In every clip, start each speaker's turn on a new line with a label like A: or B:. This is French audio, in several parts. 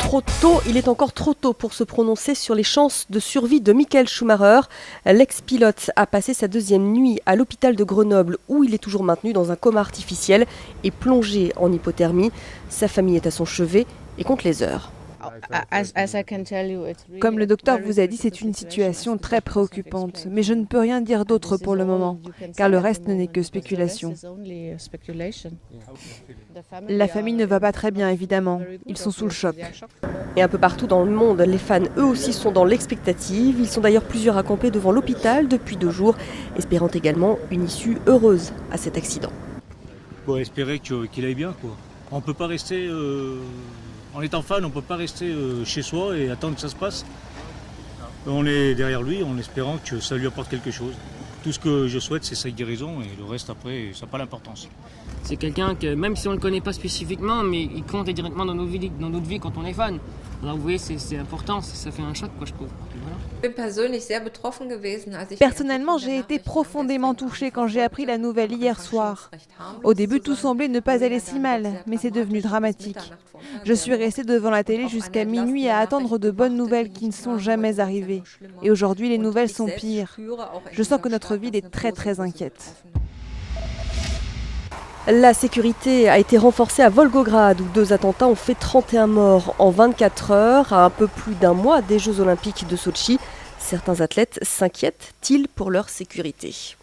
A: Trop tôt, il est encore trop tôt pour se prononcer sur les chances de survie de Michael Schumacher. L'ex-pilote a passé sa deuxième nuit à l'hôpital de Grenoble où il est toujours maintenu dans un coma artificiel et plongé en hypothermie. Sa famille est à son chevet et compte les heures.
B: Comme le docteur vous a dit, c'est une situation très préoccupante, mais je ne peux rien dire d'autre pour le moment, car le reste n'est que spéculation. La famille ne va pas très bien, évidemment. Ils sont sous le choc.
A: Et un peu partout dans le monde, les fans eux aussi sont dans l'expectative. Ils sont d'ailleurs plusieurs à camper devant l'hôpital depuis 2 jours, espérant également une issue heureuse à cet accident.
C: Bon, espérer qu'il aille bien, quoi. On peut pas rester... En étant fan, on ne peut pas rester chez soi et attendre que ça se passe. On est derrière lui en espérant que ça lui apporte quelque chose. Tout ce que je souhaite, c'est sa guérison et le reste après, ça n'a pas d'importance.
D: C'est quelqu'un que, même si on ne le connaît pas spécifiquement, mais il compte directement dans notre vie quand on est fan. Alors vous voyez, c'est important, ça fait un choc, quoi, je trouve.
B: Personnellement, j'ai été profondément touchée quand j'ai appris la nouvelle hier soir. Au début, tout semblait ne pas aller si mal, mais c'est devenu dramatique. Je suis restée devant la télé jusqu'à minuit à attendre de bonnes nouvelles qui ne sont jamais arrivées. Et aujourd'hui, les nouvelles sont pires. Je sens que notre ville est très très inquiète.
A: La sécurité a été renforcée à Volgograd où 2 attentats ont fait 31 morts en 24 heures, à un peu plus d'1 mois des Jeux Olympiques de Sotchi. Certains athlètes s'inquiètent-ils pour leur sécurité?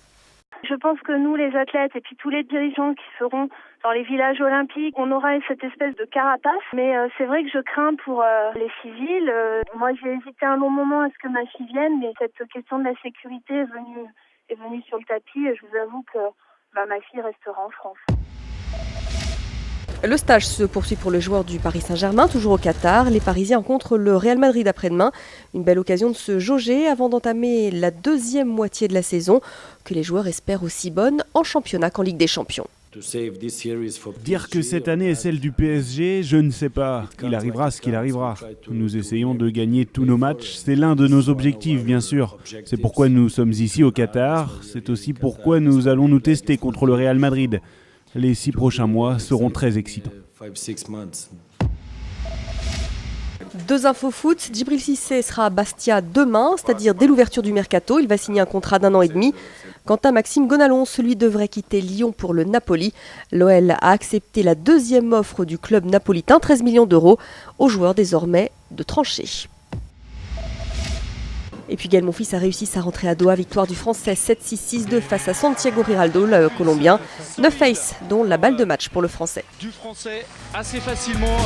E: Je pense que nous, les athlètes, et puis tous les dirigeants qui seront dans les villages olympiques, on aura cette espèce de carapace. Mais c'est vrai que je crains pour les civils. Moi, j'ai hésité un long moment à ce que ma fille vienne, mais cette question de la sécurité est venue sur le tapis. Et je vous avoue que ma fille restera en France.
A: Le stage se poursuit pour le joueur du Paris Saint-Germain, toujours au Qatar. Les Parisiens rencontrent le Real Madrid après-demain. Une belle occasion de se jauger avant d'entamer la deuxième moitié de la saison, que les joueurs espèrent aussi bonne en championnat qu'en Ligue des Champions.
F: Dire que cette année est celle du PSG, je ne sais pas. Il arrivera ce qu'il arrivera. Nous essayons de gagner tous nos matchs. C'est l'un de nos objectifs, bien sûr. C'est pourquoi nous sommes ici au Qatar. C'est aussi pourquoi nous allons nous tester contre le Real Madrid. Les 6 prochains mois seront très excitants.
A: 2 infos foot. Djibril Cissé sera à Bastia demain, c'est-à-dire dès l'ouverture du mercato. Il va signer un contrat d'1 an et demi. Quant à Maxime Gonalons, celui devrait quitter Lyon pour le Napoli. L'OL a accepté la deuxième offre du club napolitain, 13 millions d'euros, au joueur désormais de trancher. Et puis Gaël Monfils a réussi sa rentrée à Doha, victoire du Français 7-6-6-2 face à Santiago Giraldo, le Colombien. 9 aces, dont la balle de match pour le Français.
G: Du Français assez facilement.